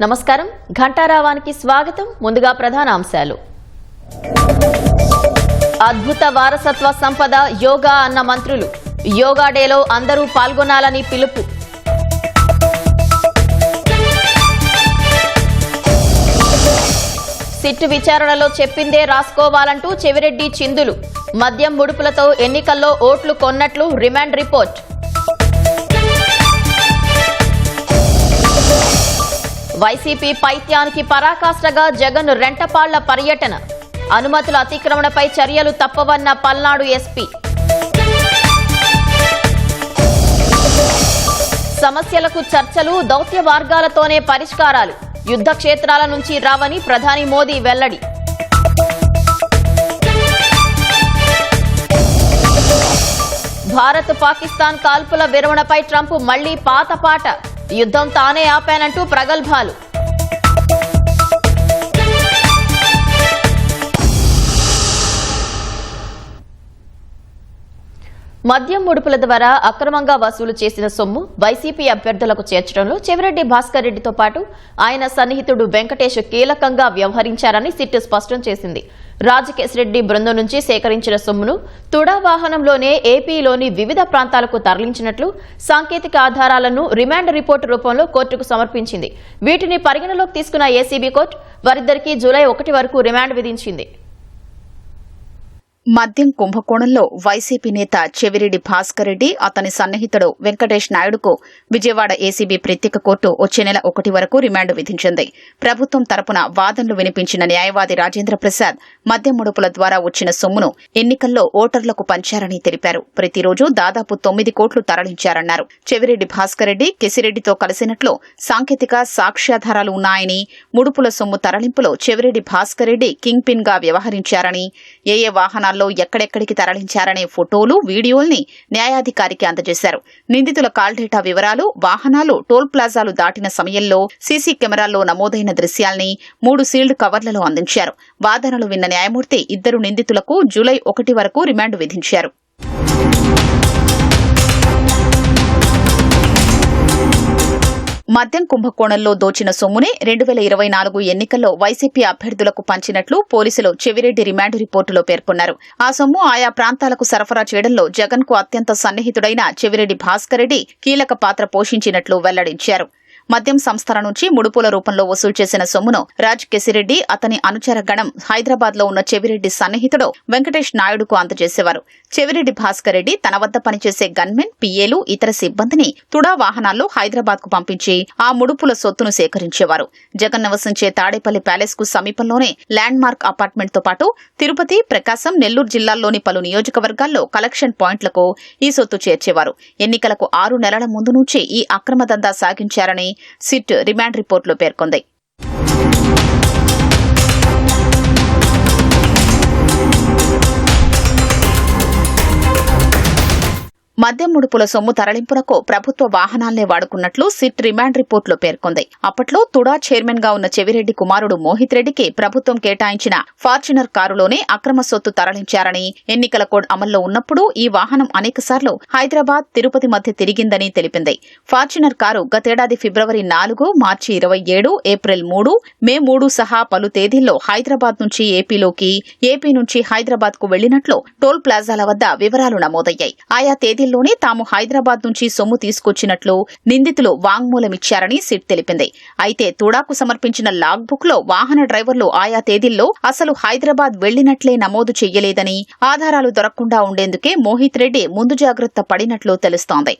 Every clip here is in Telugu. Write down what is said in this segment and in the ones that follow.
నమస్కారం, ఘంటారావానికి స్వాగతం. ముందుగా ప్రధాన అంశాలు. అద్భుత వారసత్వ సంపద యోగా అన్న మంత్రులు. యోగా డేలో అందరూ పాల్గొనాలని పిలుపు. సిట్ విచారణలో చెప్పిందే రాసుకోవాలంటూ చెవిరెడ్డి చిందులు. మద్యం ముడుపులతో ఎన్నికల్లో ఓట్లు కొన్నట్లు రిమాండ్ రిపోర్ట్. వైసీపీ పైత్యానికి పరాకాష్ఠగా జగన్ రెంటపాళ్ల పర్యటన. అనుమతుల అతిక్రమణపై చర్యలు తప్పవన్న పల్నాడు ఎస్పీ. సమస్యలకు చర్చలు, దౌత్య మార్గాలతోనే పరిష్కారాలు. యుద్ధ క్షేత్రాల నుంచి రావని ప్రధాని మోదీ వెల్లడి. భారత్ పాకిస్తాన్ కాల్పుల విరమణపై ట్రంప్ మళ్లీ పాత పాట. యుద్ధం తానే ఆపానంటూ ప్రగల్భాలు. మద్యం ముడుపుల ద్వారా అక్రమంగా వసూలు చేసిన సొమ్ము వైసీపీ అభ్యర్థులకు చేర్చడంలో చెవిరెడ్డి భాస్కర్ రెడ్డితో పాటు ఆయన సన్నిహితుడు వెంకటేష్ కీలకంగా వ్యవహరించారని సిట్ స్పష్టం చేసింది. రాజకేశ్ రెడ్డి బృందం నుంచి సేకరించిన సొమ్మును తుడా వాహనంలోనే ఏపీలోని వివిధ ప్రాంతాలకు తరలించినట్లు సాంకేతిక ఆధారాలను రిమాండ్ రిపోర్టు రూపంలో కోర్టుకు సమర్పించింది. వీటిని పరిగణలోకి తీసుకున్న ఏసీబీ కోర్టు వారిద్దరికీ జూలై 1 వరకు రిమాండ్ విధించింది. మద్యం కుంభకోణంలో వైసీపీ నేత చెవిరెడ్డి భాస్కర్ రెడ్డి, అతని సన్నిహితుడు వెంకటేష్ నాయుడుకు విజయవాడ ఏసీబీ ప్రత్యేక కోర్టు వచ్చే నెల 1 వరకు రిమాండ్ విధించింది. ప్రభుత్వం తరపున వాదనలు వినిపించిన న్యాయవాది రాజేంద్ర ప్రసాద్ మద్యం ముడుపుల ద్వారా వచ్చిన సొమ్మును ఎన్నికల్లో ఓటర్లకు పంచారని తెలిపారు. ప్రతిరోజు దాదాపు 9 కోట్లు తరలించారన్నారు. చెవిరెడ్డి భాస్కర్ రెడ్డి కెసిరెడ్డితో కలిసినట్లు సాంకేతిక సాక్ష్యాధారాలు ఉన్నాయని, ముడుపుల సొమ్ము తరలింపులో చెవిరెడ్డి భాస్కర్ రెడ్డి కింగ్ పిన్ గా వ్యవహరించారని, ఏ వాహనాలు ఎక్కడెక్కడికి తరలించారనే ఫోటోలు, వీడియోల్ని న్యాయాధికారికి అందజేశారు. నిందితుల కాల్ డేటా వివరాలు, వాహనాలు టోల్ ప్లాజాలు దాటిన సమయంలో సీసీ కెమెరాల్లో నమోదైన దృశ్యాల్ని 3 సీల్డ్ కవర్లలో అందించారు. వాదనలు విన్న న్యాయమూర్తి ఇద్దరు నిందితులకు జూలై 1 వరకు రిమాండ్ విధించారు. మద్యం కుంభకోణంలో దోచిన సొమ్మునే 2024 ఎన్నికల్లో వైసీపీ అభ్యర్థులకు పంచినట్లు పోలీసులు చెవిరెడ్డి రిమాండ్ రిపోర్టులో పేర్కొన్నారు. ఆ సొమ్ము ఆయా ప్రాంతాలకు సరఫరా చేయడంలో జగన్ కు అత్యంత సన్నిహితుడైన చెవిరెడ్డి భాస్కర్ రెడ్డి కీలక పాత్ర పోషించినట్లు వెల్లడించారు. మద్యం సంస్థల నుంచి ముడుపుల రూపంలో వసూలు చేసిన సొమ్మును రాజకేశ్ రెడ్డి, అతని అనుచర గణం హైదరాబాద్ లో ఉన్న చెవిరెడ్డి సన్నిహితుడు వెంకటేష్ నాయుడుకు అందజేసేవారు. చెవిరెడ్డి భాస్కర్ రెడ్డి తన వద్ద పనిచేసే గన్మెన్, పిఏలు, ఇతర సిబ్బందిని తుడా వాహనాల్లో హైదరాబాద్ కు పంపించి ఆ ముడుపుల సొత్తును సేకరించేవారు. జగన్ నివసించే తాడేపల్లి ప్యాలెస్ కు సమీపంలోనే ల్యాండ్ మార్క్ అపార్ట్మెంట్ తో పాటు తిరుపతి, ప్రకాశం, నెల్లూరు జిల్లాల్లోని పలు నియోజకవర్గాల్లో కలెక్షన్ పాయింట్లకు ఈ సొత్తు చేర్చేవారు. ఎన్నికలకు 6 నెలల ముందు నుంచి ఈ అక్రమ దందా సాగించారని సిట్ రిమాండ్ రిపోర్టులో పేర్కొంది. మద్యం ముడుపుల సొమ్ము తరలింపులకు ప్రభుత్వ వాహనాలనే వాడుకున్నట్లు సిట్ రిమాండ్ రిపోర్టులో పేర్కొంది. అప్పట్లో తుడా చైర్మన్ గా ఉన్న చెవిరెడ్డి కుమారుడు మోహిత్ రెడ్డికి ప్రభుత్వం కేటాయించిన ఫార్చునర్ కారులోనే అక్రమ సొత్తు తరలించారని, ఎన్నికల కోడ్ అమల్లో ఉన్నప్పుడు ఈ వాహనం అనేకసార్లు హైదరాబాద్, తిరుపతి మధ్య తిరిగిందని తెలిపింది. ఫార్చునర్ కారు గతేడాది ఫిబ్రవరి 4, మార్చి 27, ఏప్రిల్ 3, మే 3 సహా పలు తేదీల్లో హైదరాబాద్ నుంచి ఏపీలోకి, ఏపీ నుంచి హైదరాబాద్ కు వెళ్లినట్లు టోల్ ప్లాజాల వద్ద వివరాలు నమోదయ్యాయి. ఆయా తేదీల్లోనే తాము హైదరాబాద్ నుంచి సొమ్ము తీసుకొచ్చినట్లు నిందితులు వాంగ్మూలమిచ్చారని సిట్ తెలిపింది. అయితే తుడాకు సమర్పించిన లాగ్ బుక్ లో వాహన డ్రైవర్లు ఆయా తేదీల్లో అసలు హైదరాబాద్ వెళ్లినట్లే నమోదు చెయ్యలేదని, ఆధారాలు దొరకకుండా ఉండేందుకే మోహిత్ రెడ్డి ముందు జాగ్రత్త పడినట్లు తెలుస్తోంది.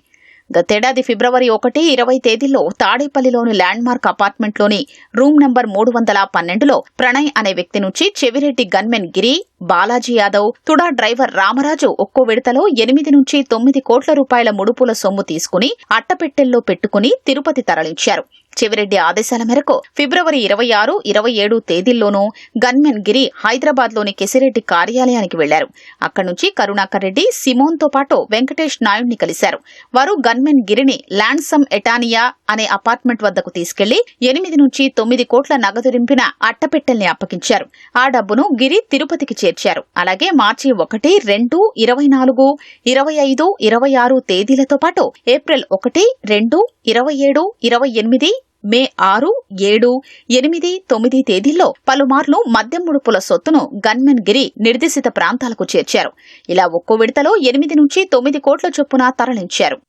గతేడాది ఫిబ్రవరి 1, 20 తేదీల్లో తాడేపల్లిలోని ల్యాండ్ మార్క్ అపార్ట్మెంట్లోని రూమ్ నంబర్ 312లో ప్రణయ్ అనే వ్యక్తి నుంచి చెవిరెడ్డి గన్మెన్ గిరి, బాలాజీ యాదవ్, తుడా డ్రైవర్ రామరాజు ఒక్కో విడతలో 8 నుంచి 9 కోట్ల రూపాయల ముడుపుల సొమ్ము తీసుకుని అట్టపెట్టెల్లో పెట్టుకుని తిరుపతి తరలించారు. చెవిరెడ్డి ఆదేశాల మేరకు ఫిబ్రవరి 26, 27 తేదీల్లోనూ గన్మెన్ గిరి హైదరాబాద్ లోని కెసిరెడ్డి కార్యాలయానికి వెళ్లారు. అక్కడి నుంచి కరుణాకర్ రెడ్డి, సిమోన్ తో పాటు వెంకటేష్ నాయుడిని కలిశారు. వారు గన్మెన్ గిరిని ల్యాండ్సమ్ ఎటానియా అనే అపార్ట్మెంట్ వద్దకు తీసుకెళ్లి 8 నుంచి 9 కోట్ల నగదు నింపిన అట్టపెట్టెల్ని అప్పగించారు. ఆ డబ్బును గిరి తిరుపతికి చేర్చారు. అలాగే మార్చి 1, 2, 24, 25, 26 తేదీలతో పాటు ఏప్రిల్ 1, 2, 27, 28, మే 6, 7, 8, 9 తేదీల్లో పలుమార్లు మద్యం ముడుపుల సొత్తును గన్మెన్ గిరి నిర్దేశిత ప్రాంతాలకు చేర్చారు. ఇలా ఒక్కో విడతలో 8 నుంచి 9 కోట్ల చొప్పున తరలించారు.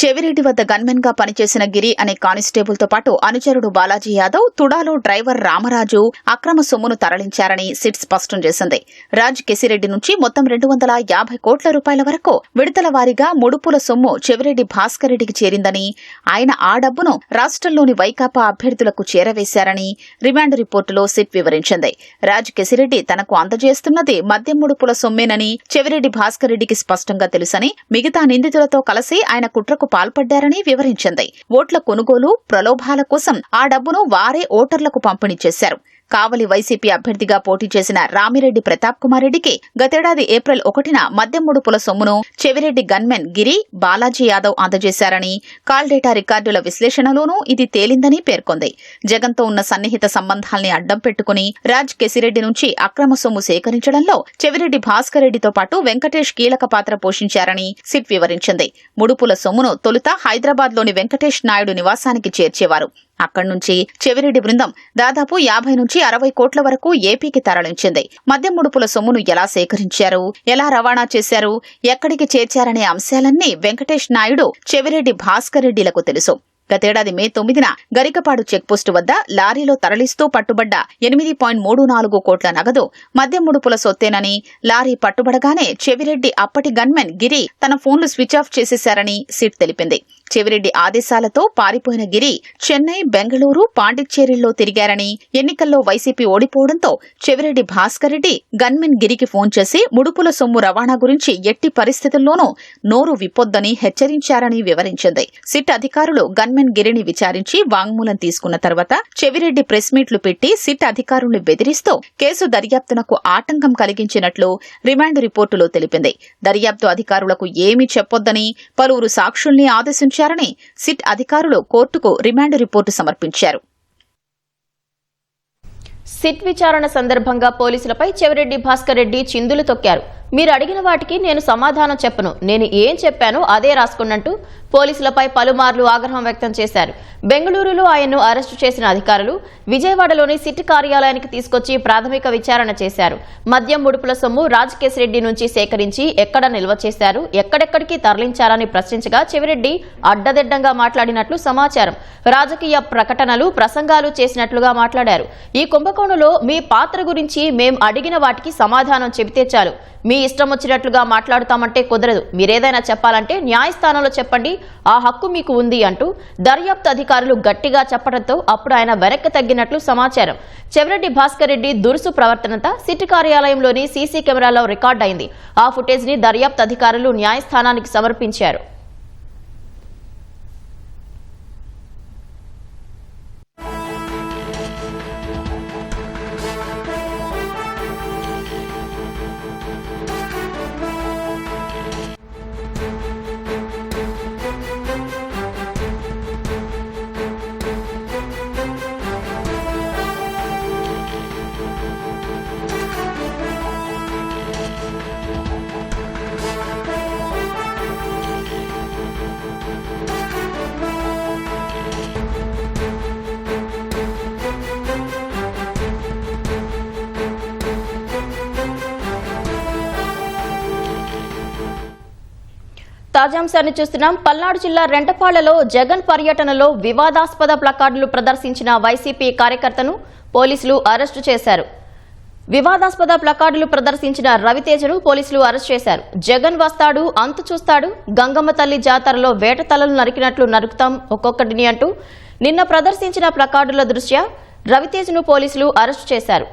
చెవిరెడ్డి వద్ద గన్మెన్ గా పనిచేసిన గిరి అనే కానిస్టేబుల్ తో పాటు అనుచరుడు బాలాజీ యాదవ్, తుడాలో డ్రైవర్ రామరాజు అక్రమ సొమ్మును తరలించారని సిట్ స్పష్టం చేసింది. రాజ్ కెసిరెడ్డి నుంచి మొత్తం 250 కోట్ల రూపాయల వరకు విడతల వారీగా ముడుపుల సొమ్ము చెవిరెడ్డి భాస్కర్ రెడ్డికి చేరిందని, ఆయన ఆ డబ్బును రాష్ట్రంలోని వైకాపా అభ్యర్థులకు చేరవేశారని రిమాండ్ రిపోర్టులో సిట్ వివరించింది. రాజ్ కెసిరెడ్డి తనకు అందజేస్తున్నది మద్యం ముడుపుల సొమ్మేనని చెవిరెడ్డి భాస్కర్ రెడ్డికి స్పష్టంగా తెలుసని, మిగతా నిందితులతో కలిసి ఆయన కుట్రకు పాల్పడ్డారని వివరించింది. ఓట్ల కొనుగోలు, ప్రలోభాల కోసం ఆ డబ్బును వారే ఓటర్లకు పంపిణీ చేశారు. కావలి వైసీపీ అభ్యర్థిగా పోటీ చేసిన రామిరెడ్డి ప్రతాప్ కుమార్ రెడ్డికి గతేడాది ఏప్రిల్ 1న మద్యం ముడుపుల సొమ్మును Chevireddy gunmen Giri, Balaji Yadav అందజేశారని, call data రికార్డుల విశ్లేషణలోనూ ఇది తేలిందని పేర్కొంది. జగన్తో ఉన్న సన్నిహిత సంబంధాల్ని అడ్డం పెట్టుకుని రాజ్ కెసిరెడ్డి నుంచి అక్రమ సొమ్ము సేకరించడంలో చెవిరెడ్డి భాస్కర్ రెడ్డితో పాటు వెంకటేష్ కీలక పాత్ర పోషించారని సిట్ వివరించింది. ముడుపుల సొమ్మును తొలుత హైదరాబాద్లోని వెంకటేష్ నాయుడు నివాసానికి చేర్చేవారు. అక్కడి నుంచి చెవిరెడ్డి బృందం దాదాపు 50 నుంచి 60 కోట్ల వరకు ఏపీకి తరలించింది. మద్యం ముడుపుల సొమ్మును ఎలా సేకరించారు, ఎలా రవాణా చేశారు, ఎక్కడికి చేర్చారనే అంశాలన్నీ వెంకటేష్ నాయుడు, చెవిరెడ్డి భాస్కర్ రెడ్డిలకు తెలుసు. గతేడాది మే 9న గరికపాడు చెక్పోస్టు వద్ద లారీలో తరలిస్తూ పట్టుబడ్డ 8.34 కోట్ల నగదు మద్యం ముడుపుల సొత్తేనని, లారీ పట్టుబడగానే చెవిరెడ్డి అప్పటి గన్మెన్ గిరి తన ఫోన్లు స్విచ్ ఆఫ్ చేసేశారని సిట్ తెలిపింది. చెవిరెడ్డి ఆదేశాలతో పారిపోయిన గిరి చెన్నై, బెంగళూరు, పాండిచ్చేరిల్లో తిరిగారని, ఎన్నికల్లో వైసీపీ ఓడిపోవడంతో చెవిరెడ్డి భాస్కర్ రెడ్డి గన్మెన్ గిరికి ఫోన్ చేసి ముడుపుల సొమ్ము రవాణా గురించి ఎట్టి పరిస్థితుల్లోనూ నోరు విప్పొద్దని హెచ్చరించారని వివరించింది. సిట్ అధికారులు గన్మెన్ గిరిని విచారించి వాంగ్మూలం తీసుకున్న తర్వాత చెవిరెడ్డి ప్రెస్ మీట్లు పెట్టి సిట్ అధికారుల్ని బెదిరిస్తూ కేసు దర్యాప్తునకు ఆటంకం కలిగించినట్లు రిమాండ్ రిపోర్టులో తెలిపింది. దర్యాప్తు అధికారులకు ఏమీ చెప్పొద్దని పలువురు సాక్షుల్ని ఆదేశించారని సిట్ అధికారులు కోర్టుకు రిమాండ్ రిపోర్టు సమర్పించారు. సిట్ విచారణ సందర్భంగా పోలీసులపై చెవిరెడ్డి భాస్కర్ రెడ్డి చిందులు తొక్కారు. మీరు అడిగిన వాటికి నేను సమాధానం చెప్పను, నేను ఏం చెప్పానో అదే రాసుకున్నట్టు పోలీసులపై పలుమార్లు ఆగ్రహం వ్యక్తం చేశారు. బెంగళూరులో ఆయన్ను అరెస్టు చేసిన అధికారులు విజయవాడలోని సిట్ కార్యాలయానికి తీసుకొచ్చి ప్రాథమిక విచారణ చేశారు. మద్యం ముడుపుల సొమ్ము రాజ్ కేసిరెడ్డి నుంచి సేకరించి ఎక్కడ నిల్వ చేశారు, ఎక్కడెక్కడికి తరలించారని ప్రశ్నించగా చెవిరెడ్డి అడ్డదిడ్డంగా మాట్లాడినట్లు సమాచారం. రాజకీయ ప్రకటనలు, ప్రసంగాలు చేసినట్లుగా మాట్లాడారు. ఈ కుంభకోణంలో మీ పాత్ర గురించి మేం అడిగిన వాటికి సమాధానం చెబితే చాలు, మీ ఇష్టం వచ్చినట్లుగా మాట్లాడుతామంటే కుదరదు, మీరేదైనా చెప్పాలంటే న్యాయస్థానంలో చెప్పండి, ఆ హక్కు మీకు ఉంది అంటూ దర్యాప్తు అధికారులు గట్టిగా చెప్పడంతో అప్పుడు ఆయన వెనక్కి తగ్గినట్లు సమాచారం. చెవిరెడ్డి భాస్కర్ రెడ్డి దురుసు ప్రవర్తనంతా సిట్ కార్యాలయంలోని సీసీ కెమెరాలో రికార్డైంది. ఆ ఫుటేజ్ ని దర్యాప్తు అధికారులు న్యాయస్థానానికి సమర్పించారు. తాజాంశాన్ని చూస్తున్నాం. పల్నాడు జిల్లా రెంటపాళ్లలో జగన్ పర్యటనలో వివాదాస్పద ప్లకార్డులు ప్రదర్శించిన వైసీపీ కార్యకర్తను పోలీసులు అరెస్టు చేశారు. వివాదాస్పద ప్లకార్డులు ప్రదర్శించిన రవితేజను పోలీసులు అరెస్ట్ చేశారు. జగన్ వస్తాడు, అంతు చూస్తాడు, గంగమ్మ తల్లి జాతరలో వేట తలలు నరికినట్లు నరుకుతాం ఒక్కొక్కటిని అంటూ నిన్న ప్రదర్శించిన ప్లకార్డుల దృష్ట్యా రవితేజను పోలీసులు అరెస్టు చేశారు.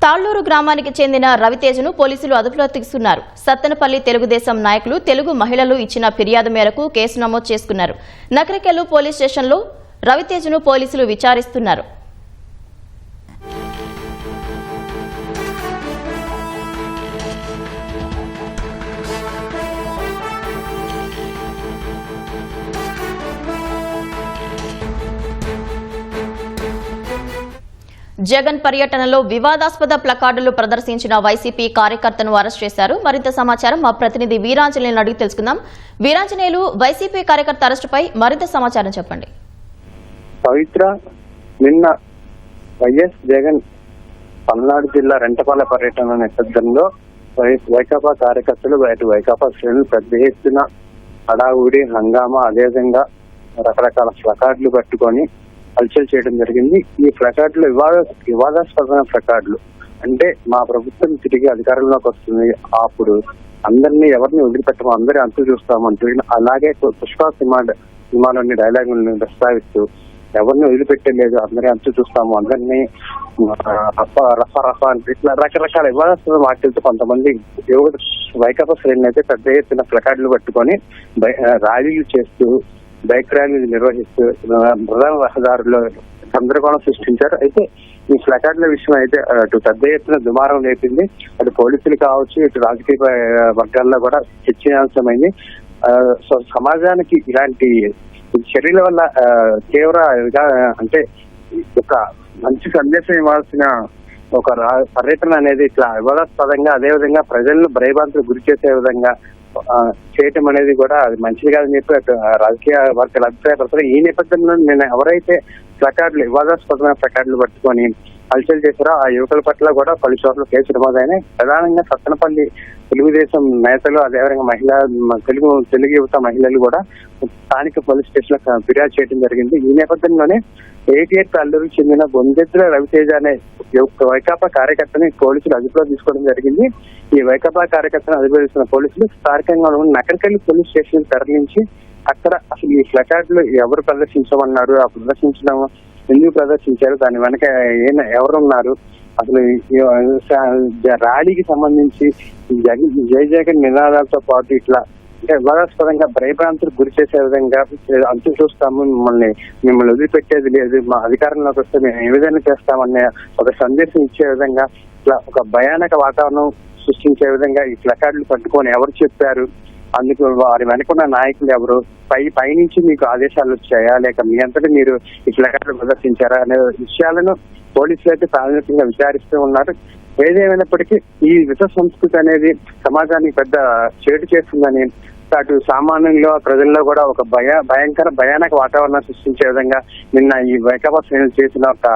తాళ్లూరు గ్రామానికి చెందిన రవితేజను పోలీసులు అదుపులోకి తీసుకున్నారు. సత్తెనపల్లి తెలుగుదేశం నాయకులు, తెలుగు మహిళలు ఇచ్చిన ఫిర్యాదు మేరకు కేసు నమోదు చేసుకున్నారు. నకరికల్లు పోలీస్ స్టేషన్లో రవితేజను పోలీసులు విచారిస్తున్నారు. జగన్ పర్యటనలో వివాదాస్పద ప్లకార్డులు ప్రదర్శించిన వైసీపీ కార్యకర్తను అరెస్ట్ చేశారు. మరింత సమాచారం మా ప్రతినిధి వీరాంజనేయులను అడిగి తెలుసుకుందాం. వీరాంజనేయులు, వైసీపీ కార్యకర్త అరెస్టుపై మరింత సమాచారం చెప్పండి. పవిత్ర, నిన్న వైఎస్ జగన్ పల్నాడు జిల్లా రెంటపాల పర్యటన నేపథ్యంలో వైకాపా కార్యకర్తలు వైకాపా శ్రేణులు పెద్ద ఎత్తున హడావుడి హంగామా, అదేవిధంగా రకరకాల ప్లకార్డులు పట్టుకొని హల్చల్ చేయడం జరిగింది. ఈ ప్లకార్డులు వివాదాస్పదమైన ప్లకార్డులు. అంటే మా ప్రభుత్వం తిరిగి అధికారంలోకి వస్తుంది, అప్పుడు అందరినీ ఎవరిని వదిలిపెట్టమో అందరి అంతు చూస్తామంటూ, అలాగే పుష్ప సినిమాలోని డైలాగులను ప్రస్తావిస్తూ ఎవరిని వదిలిపెట్టలేదు, అందరి అంతు చూస్తాము, అందరినీ రఫా అంటే ఇట్లా రకరకాల వివాదాస్పద వాటితో కొంతమంది వైకాపా శ్రేణులు అయితే పెద్ద ఎత్తున ప్లకార్డులు పట్టుకొని ర్యాలీలు చేస్తూ, బైక్ ర్యాలీలు నిర్వహిస్తూ ప్రధాన రహదారుల్లో గందరగోళం సృష్టించారు. అయితే ఈ ప్లకార్డుల విషయం అయితే అటు పెద్ద ఎత్తున దుమారం లేపింది. అటు పోలీసులు కావచ్చు, ఇటు రాజకీయ వర్గాల్లో కూడా చర్చనీయాంశమైంది. సో సమాజానికి ఇలాంటి చర్యల వల్ల తీవ్రంగా అంటే ఒక మంచి సందేశం ఇవ్వాల్సిన ఒక పర్యటన అనేది ఇట్లా వివాదాస్పదంగా, అదేవిధంగా ప్రజలను భయభ్రాంతులకు గురి చేసే విధంగా చేయటం అనేది కూడా అది మంచిది కాదని చెప్పి రాజకీయ వర్గాలు అభిప్రాయపడతారు. ఈ నేపథ్యంలో నేను ఎవరైతే ప్లకార్డులు వివాదాస్పదమైన ప్లకార్డులు పట్టుకొని హల్చల్ చేశారో ఆ యువకుల పట్ల కూడా పలు చోట్ల కేసు నమోదైనాయి. ప్రధానంగా సత్తనపల్లి తెలుగుదేశం నేతలు, అదేవిధంగా తెలుగు యువత మహిళలు కూడా స్థానిక పోలీస్ స్టేషన్ లో ఫిర్యాదు చేయడం జరిగింది. ఈ నేపథ్యంలోనే 88 అల్లూరుకు చెందిన బొందెద్దుల రవితేజ అనే వైకాపా కార్యకర్తని పోలీసులు అదుపులో తీసుకోవడం జరిగింది. ఈ వైకాపా కార్యకర్తను అదుపులో తీసుకున్న పోలీసులు స్థానికంగా ఉన్న నకరికల్లి పోలీస్ స్టేషన్ తరలించి అక్కడ అసలు ఈ ప్లకార్డులు ఎవరు ప్రదర్శించమన్నారు, ఆ ప్రదర్శించడం ఎందుకు ప్రదర్శించారు, దాని వెనక ఎవరున్నారు, అసలు ర్యాలీకి సంబంధించి జై జగన్ నినాదాలతో పాటు ఇట్లా అంటే వివాదాస్పదంగా భయభ్రాంతులకు గురి చేసే విధంగా అంతు చూస్తాము, మిమ్మల్ని వదిలిపెట్టేది లేదు, మా అధికారంలోకి వస్తే మేము ఏ విధంగా చేస్తామనే ఒక సందేశం ఇచ్చే విధంగా ఇట్లా ఒక భయానక వాతావరణం సృష్టించే విధంగా ఈ ప్లకార్డులు పట్టుకొని ఎవరు చెప్పారు, అందుకు వారి వెనుకున్న నాయకులు ఎవరు, పైనుంచి మీకు ఆదేశాలు వచ్చాయా, లేక మీ అంతటి మీరు ఈ ప్లకార్డులు ప్రదర్శించారా అనే విషయాలను పోలీసులు అయితే ప్రాథమికంగా విచారిస్తూ ఉన్నారు. ఏదేమైనప్పటికీ ఈ విష సంస్కృతి అనేది సమాజానికి పెద్ద చేటు చేస్తుందని, అటు సామాన్యంలో ప్రజల్లో కూడా ఒక భయానక వాతావరణం సృష్టించే విధంగా నిన్న ఈ వైకాపా శ్రేణులు చేసిన ఒక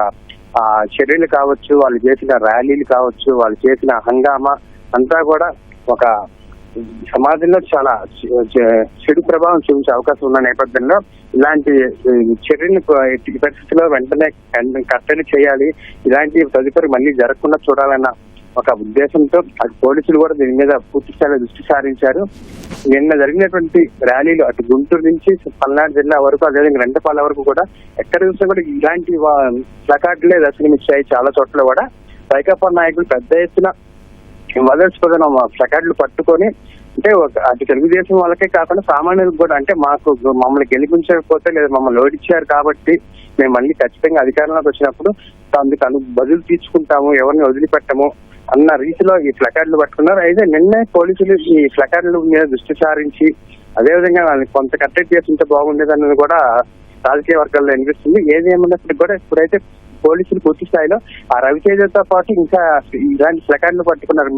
చర్యలు కావచ్చు, వాళ్ళు చేసిన ర్యాలీలు కావచ్చు, వాళ్ళు చేసిన హంగామా అంతా కూడా ఒక సమాజంలో చాలా చెడు ప్రభావం చూపించే అవకాశం ఉన్న నేపథ్యంలో ఇలాంటి చర్యలు ఎట్టి పరిస్థితుల్లో వెంటనే కట్టడి చేయాలి, ఇలాంటి తదుపరి మళ్ళీ జరగకుండా చూడాలన్న ఒక ఉద్దేశంతో అటు పోలీసులు కూడా దీని మీద పూర్తి స్థాయిలో దృష్టి సారించారు. నిన్న జరిగినటువంటి ర్యాలీలు అటు గుంటూరు నుంచి పల్నాడు జిల్లా వరకు, అదేవిధంగా రెంటపాల వరకు కూడా ఎక్కడ చూసినా కూడా ఇలాంటి ప్లకార్డులే దర్శనమిచ్చాయి. చాలా చోట్ల కూడా వైకాపా నాయకులు పెద్ద ఎత్తున వివాదాస్పద ప్లకార్డులు పట్టుకొని అంటే అటు తెలుగుదేశం వాళ్ళకే కాకుండా సామాన్యులకు కూడా అంటే మమ్మల్ని గెలిపించకపోతే లేదా మమ్మల్ని ఓడించారు కాబట్టి మేము మళ్ళీ ఖచ్చితంగా అధికారంలోకి వచ్చినప్పుడు అందుకు బదులు తీర్చుకుంటాము, ఎవరిని వదిలిపెట్టము అన్న రీతిలో ఈ ప్లకార్డులు పట్టుకున్నారు. అయితే నిన్నే పోలీసులు ఈ ప్లకార్డుల మీద దృష్టి సారించి అదేవిధంగా వాళ్ళని కొంత కట్టడి చేస్తుంటే బాగుండేదన్నది కూడా రాజకీయ వర్గాల్లో అనిపిస్తుంది. ఏది ఏమన్నప్పటికీ కూడా ఇప్పుడైతే పోలీసులు పూర్తి స్థాయిలో ఆ రవితేజతో పాటు ఇంకా ఇలాంటి ప్లకార్డులు పట్టుకున్నారు.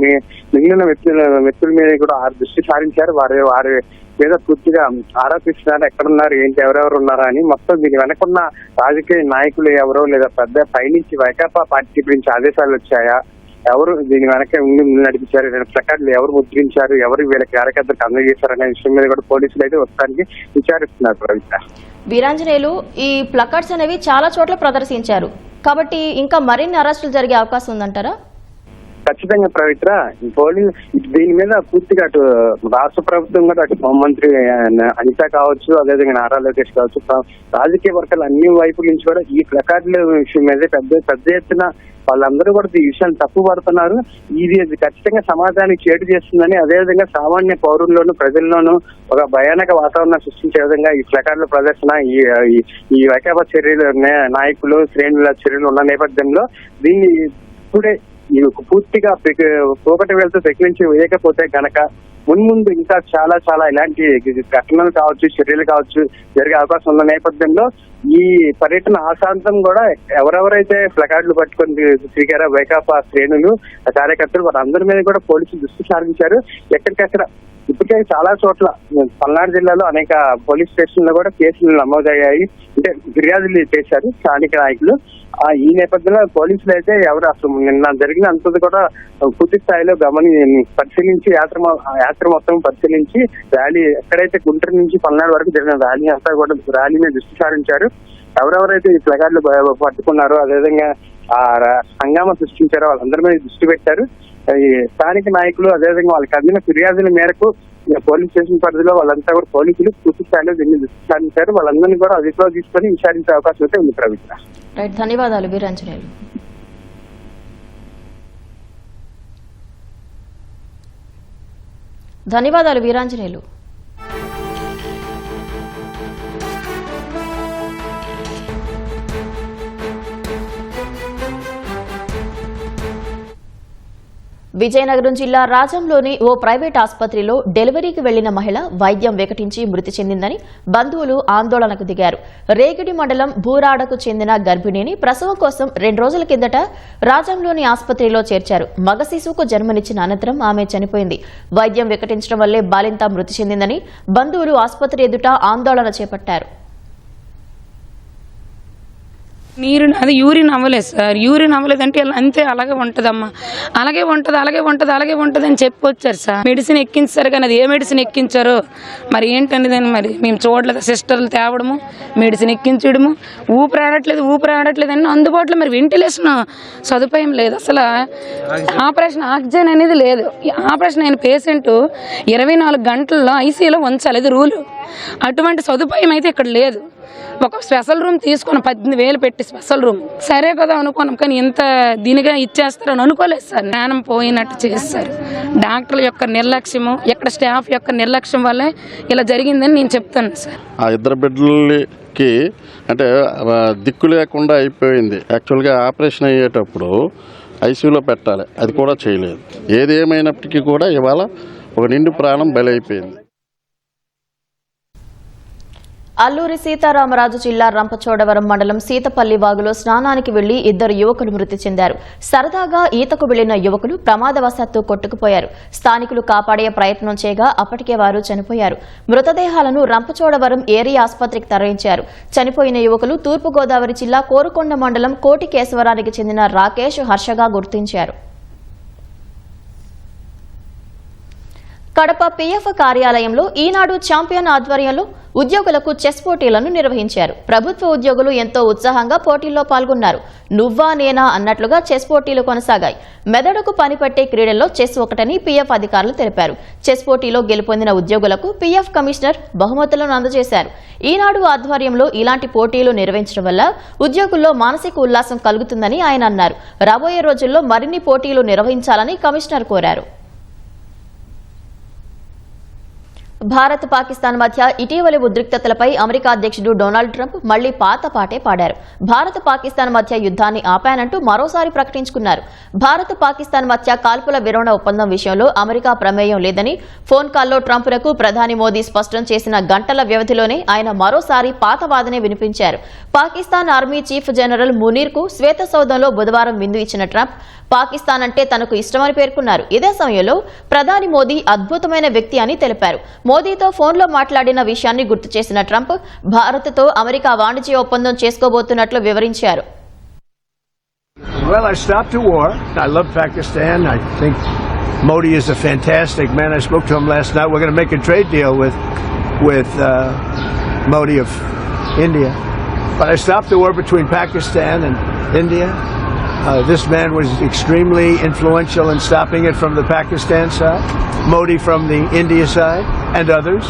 మిగిలిన వ్యక్తుల మీద కూడా దృష్టి సారించారు. వారి మీద పూర్తిగా ఆరోపిస్తున్నారు, ఎక్కడున్నారు, ఏంటి, ఎవరెవరు ఉన్నారా అని. మొత్తం దీని వెనకున్న రాజకీయ నాయకులు ఎవరో, లేదా పెద్ద పైనుంచి వైకాపా పార్టీ గురించి ఆదేశాలు వచ్చాయా, ఎవరు దీని వెనక నడిపించారు, ప్లకార్డులు ఎవరు ముద్రించారు, ఎవరు వీళ్ళ కార్యకర్తలకు అందజేశారు అనే విషయం మీద కూడా పోలీసులు అయితే వస్తానికి విచారిస్తున్నారు. ప్రవీణ, వీరాంజనేయులు, ఈ ప్లకార్డ్స్ అనేవి చాలా చోట్ల ప్రదర్శించారు కాబట్టి ఇంకా మరిన్ని అరెస్టులు జరిగే అవకాశం ఉందంటారా? ఖచ్చితంగా ప్రవీత్ర, దీని మీద పూర్తిగా అటు రాష్ట్ర ప్రభుత్వం కూడా అటు హోంమంత్రి అనిత కావచ్చు, అదేవిధంగా నారా లోకేష్ కావచ్చు, రాజకీయ వర్గాలు అన్ని వైపుల నుంచి కూడా ఈ ప్లకార్డుల విషయం మీద పెద్ద ఎత్తున వాళ్ళందరూ కూడా ఈ విషయాన్ని తప్పు పడుతున్నారు. ఇది ఖచ్చితంగా సమాజానికి చేటు చేస్తుందని, అదేవిధంగా సామాన్య పౌరుల్లోనూ ప్రజల్లోనూ ఒక భయానక వాతావరణం సృష్టించే విధంగా ఈ ప్లకార్డుల ప్రదర్శన, ఈ వైకాపా చర్యలు, నాయకులు శ్రేణుల చర్యలు ఉన్న నేపథ్యంలో దీన్ని ఇప్పుడే పూర్తిగా పోకటి వేలతో ప్రకటించి వేయకపోతే గనక ముందు ఇంకా చాలా చాలా ఇలాంటి ఘటనలు కావచ్చు, చర్యలు కావచ్చు జరిగే అవకాశం ఉన్న నేపథ్యంలో ఈ పర్యటన ఆశాంతం కూడా ఎవరెవరైతే ప్లకార్డులు పట్టుకొని తిరిగారో వైకాపా శ్రేణులు, కార్యకర్తలు వారందరి మీద కూడా పోలీసులు దృష్టి సారించారు. ఎక్కడికక్కడ ఇప్పటికే చాలా చోట్ల పల్నాడు జిల్లాలో అనేక పోలీస్ స్టేషన్లో కూడా కేసులు నమోదయ్యాయి, అంటే ఫిర్యాదులు చేశారు స్థానిక నాయకులు. ఈ నేపథ్యంలో పోలీసులు అయితే ఎవరు అసలు నిన్న జరిగిన అంతది కూడా పూర్తి స్థాయిలో పరిశీలించి యాత్ర మొత్తం పరిశీలించి ర్యాలీ ఎక్కడైతే గుంటూరు నుంచి పల్నాడు వరకు జరిగిన ర్యాలీ అంతా కూడా ర్యాలీని దృష్టి సారించారు. ఎవరెవరైతే ఈ ప్లకార్డులు పట్టుకున్నారో, అదేవిధంగా హంగామా సృష్టించారో వాళ్ళందరి మీద దృష్టి పెట్టారు. ఈ స్థానిక నాయకులు అదేవిధంగా వాళ్ళకి అందిన ఫిర్యాదుల మేరకు పోలీస్ స్టేషన్ పరిధిలో వాళ్ళంతా కూడా పోలీసులు పూర్తి స్థాయిలో దీన్ని దృష్టి సారించారు. వాళ్ళందరినీ కూడా అదుపులో తీసుకొని విచారించే అవకాశం అయితే ఉంది. ప్రవీణ, ధన్యవాదాలు వీరాంజనేయులు. ధన్యవాదాలు వీరాంజనేయులు. విజయనగరం జిల్లా రాజంలోని ఓ ప్రైవేట్ ఆసుపత్రిలో డెలివరీకి వెళ్లిన మహిళ వైద్యం వికటించి మృతి చెందిందని బంధువులు ఆందోళనకు దిగారు. రేగిడి మండలం బూరాడకు చెందిన గర్భిణిని ప్రసవం కోసం 2 రోజుల కిందట రాజంలోని ఆసుపత్రిలో చేర్చారు. మగ శిశువుకు జన్మనిచ్చిన అనంతరం ఆమె చనిపోయింది. వైద్యం వికటించడం వల్లే బాలింత మృతి చెందిందని బంధువులు ఆసుపత్రి ఎదుట ఆందోళన చేపట్టారు. అది యూరిన్ అవ్వలేదు సార్. యూరిన్ అవ్వలేదంటే అంతే అలాగే ఉంటుందమ్మా, అలాగే ఉంటుంది అని చెప్పొచ్చారు సార్. మెడిసిన్ ఎక్కించారు కానీ అది ఏ మెడిసిన్ ఎక్కించారో మరి ఏంటనేది మరి మేము చూడలేదు. సిస్టర్లు తేవడము, మెడిసిన్ ఎక్కించడము, ఊపిరాడట్లేదు అని అందుబాటులో మరి వెంటిలేషన్ సదుపాయం లేదు. అసలు ఆపరేషన్ ఆక్సిజన్ అనేది లేదు. ఆపరేషన్ అయిన పేషెంట్ 24 గంటల్లో ఐసీయూలో ఉంచాలి, అది రూలు. అటువంటి సదుపాయం అయితే ఇక్కడ లేదు. ఒక స్పెషల్ రూమ్ తీసుకుని 18,000 పెట్టి స్పెషల్ రూమ్ సరే కదా అనుకున్నాం, కానీ ఇంత దీనిగా ఇచ్చేస్తారని అనుకోలేదు సార్. జ్ఞానం పోయినట్టు చేస్తారు. డాక్టర్ల యొక్క నిర్లక్ష్యము, ఇక్కడ స్టాఫ్ యొక్క నిర్లక్ష్యం వల్లే ఇలా జరిగిందని నేను చెప్తాను సార్. ఆ 2 బిడ్డలకి అంటే దిక్కు లేకుండా అయిపోయింది. యాక్చువల్గా ఆపరేషన్ అయ్యేటప్పుడు ఐసీయూలో పెట్టాలి, అది కూడా చేయలేదు. ఏది ఏమైనప్పటికీ కూడా ఇవాళ ఒక నిండు ప్రాణం బలైపోయింది. అల్లూరి సీతారామరాజు జిల్లా రంపచోడవరం మండలం సీతపల్లి వాగులో స్నానానికి వెళ్లి 2 యువకులు మృతి చెందారు. సరదాగా ఈతకు వెళ్లిన యువకులు ప్రమాదవశాత్తు కొట్టుకుపోయారు. స్థానికులు కాపాడే ప్రయత్నం చేయగా అప్పటికే వారు చనిపోయారు. మృతదేహాలను రంపచోడవరం ఏరియా ఆసుపత్రికి తరలించారు. చనిపోయిన యువకులు తూర్పుగోదావరి జిల్లా కోరుకొండ మండలం కోటి కేశవరానికి చెందిన రాకేష్, హర్షగా గుర్తించారు. కడప పీఎఫ్ కార్యాలయంలో ఈనాడు ఛాంపియన్ ఆధ్వర్యంలో ఉద్యోగులకు చెస్ పోటీలను నిర్వహించారు. ప్రభుత్వ ఉద్యోగులు ఎంతో ఉత్సాహంగా పోటీల్లో పాల్గొన్నారు. నువ్వా నేనా అన్నట్లుగా చెస్ పోటీలు కొనసాగాయి. మెదడుకు పనిపట్టే క్రీడల్లో చెస్ ఒకటని పీఎఫ్ అధికారులు తెలిపారు. చెస్ పోటీలో గెలుపొందిన ఉద్యోగులకు పీఎఫ్ కమిషనర్ బహుమతులను అందజేశారు. ఈనాడు ఆధ్వర్యంలో ఇలాంటి పోటీలు నిర్వహించడం వల్ల ఉద్యోగుల్లో మానసిక ఉల్లాసం కలుగుతుందని ఆయన అన్నారు. రాబోయే రోజుల్లో మరిన్ని పోటీలు నిర్వహించాలని కమిషనర్ కోరారు. భారత్ పాకిస్తాన్ మధ్య ఇటీవలి ఉద్రిక్తతలపై అమెరికా అధ్యక్షుడు డొనాల్డ్ ట్రంప్ మళ్లీ పాత పాటే పాడారు. భారత్ పాకిస్తాన్ మధ్య యుద్ధాన్ని ఆపానంటూ మరోసారి ప్రకటించుకున్నారు. భారత్ పాకిస్తాన్ మధ్య కాల్పుల విరమణ ఒప్పందం విషయంలో అమెరికా ప్రమేయం లేదని ఫోన్ కాల్లో ట్రంప్లకు ప్రధాని మోదీ స్పష్టం చేసిన గంటల వ్యవధిలోనే ఆయన మరోసారి పాత వాదనే వినిపించారు. పాకిస్తాన్ ఆర్మీ చీఫ్ జనరల్ మునీర్కు శ్వేత సౌధంలో బుధవారం విందు ఇచ్చిన ట్రంప్ పాకిస్తాన్ అంటే తనకు ఇష్టమని పేర్కొన్నారు. ఇదే సమయంలో ప్రధాని మోదీ అద్భుతమైన వ్యక్తి అని తెలిపారు. మోదీతో ఫోన్లో మాట్లాడిన విషయాన్ని గుర్తు చేసిన ట్రంప్ భారత్తో అమెరికా వాణిజ్య ఒప్పందం చేసుకోబోతున్నట్లు వివరించారు. Well, I stopped the war. I love Pakistan. I think Modi is a fantastic man. I spoke to him last night. We're going to make a trade deal with Modi of India. But I stopped the war between Pakistan and India. This man was extremely influential in stopping it from the Pakistan side, Modi from the India side, and others.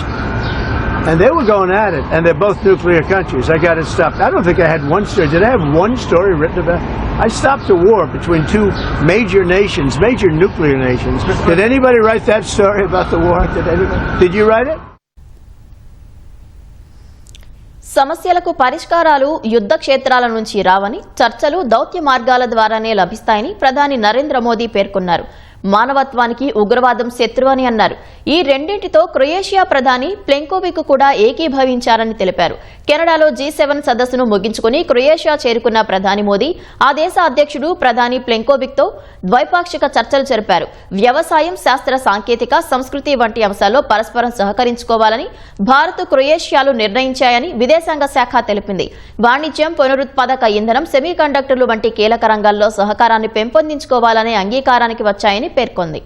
And they were going at it, and they're both nuclear countries. I got it stopped. I don't think I had one story. Did I have one story written about it? I stopped a war between 2 major nations, major nuclear nations. Did anybody write that story about the war? Did you write it? సమస్యలకు పరిష్కారాలు యుద్ధ క్షేత్రాల నుంచి రావని, చర్చలు దౌత్య మార్గాల ద్వారానే లభిస్తాయని ప్రధాని నరేంద్ర మోదీ పేర్కొన్నారు. మానవత్వానికి ఉగ్రవాదం శత్రువు అని అన్నారు. ఈ రెండింటితో క్రొయేషియా ప్రధాని ప్లెంకోవిక్ కూడా ఏకీభవించారని తెలిపారు. కెనడాలో G7 సదస్సును ముగించుకుని క్రొయేషియా చేరుకున్న ప్రధాని మోదీ ఆ దేశ అధ్యక్షుడు ప్రధాని ప్లెంకోవిక్ తో ద్వైపాక్షిక చర్చలు జరిపారు. వ్యవసాయం, శాస్త్ర సాంకేతిక, సంస్కృతి వంటి అంశాల్లో పరస్పరం సహకరించుకోవాలని భారత్, క్రొయేషియాలు నిర్ణయించాయని విదేశాంగ శాఖ తెలిపింది. వాణిజ్యం, పునరుత్పాదక ఇంధనం, సెమీకండక్టర్లు వంటి కీలక రంగాల్లో సహకారాన్ని పెంపొందించుకోవాలనే అంగీకారానికి వచ్చాయని పేర్కొంది.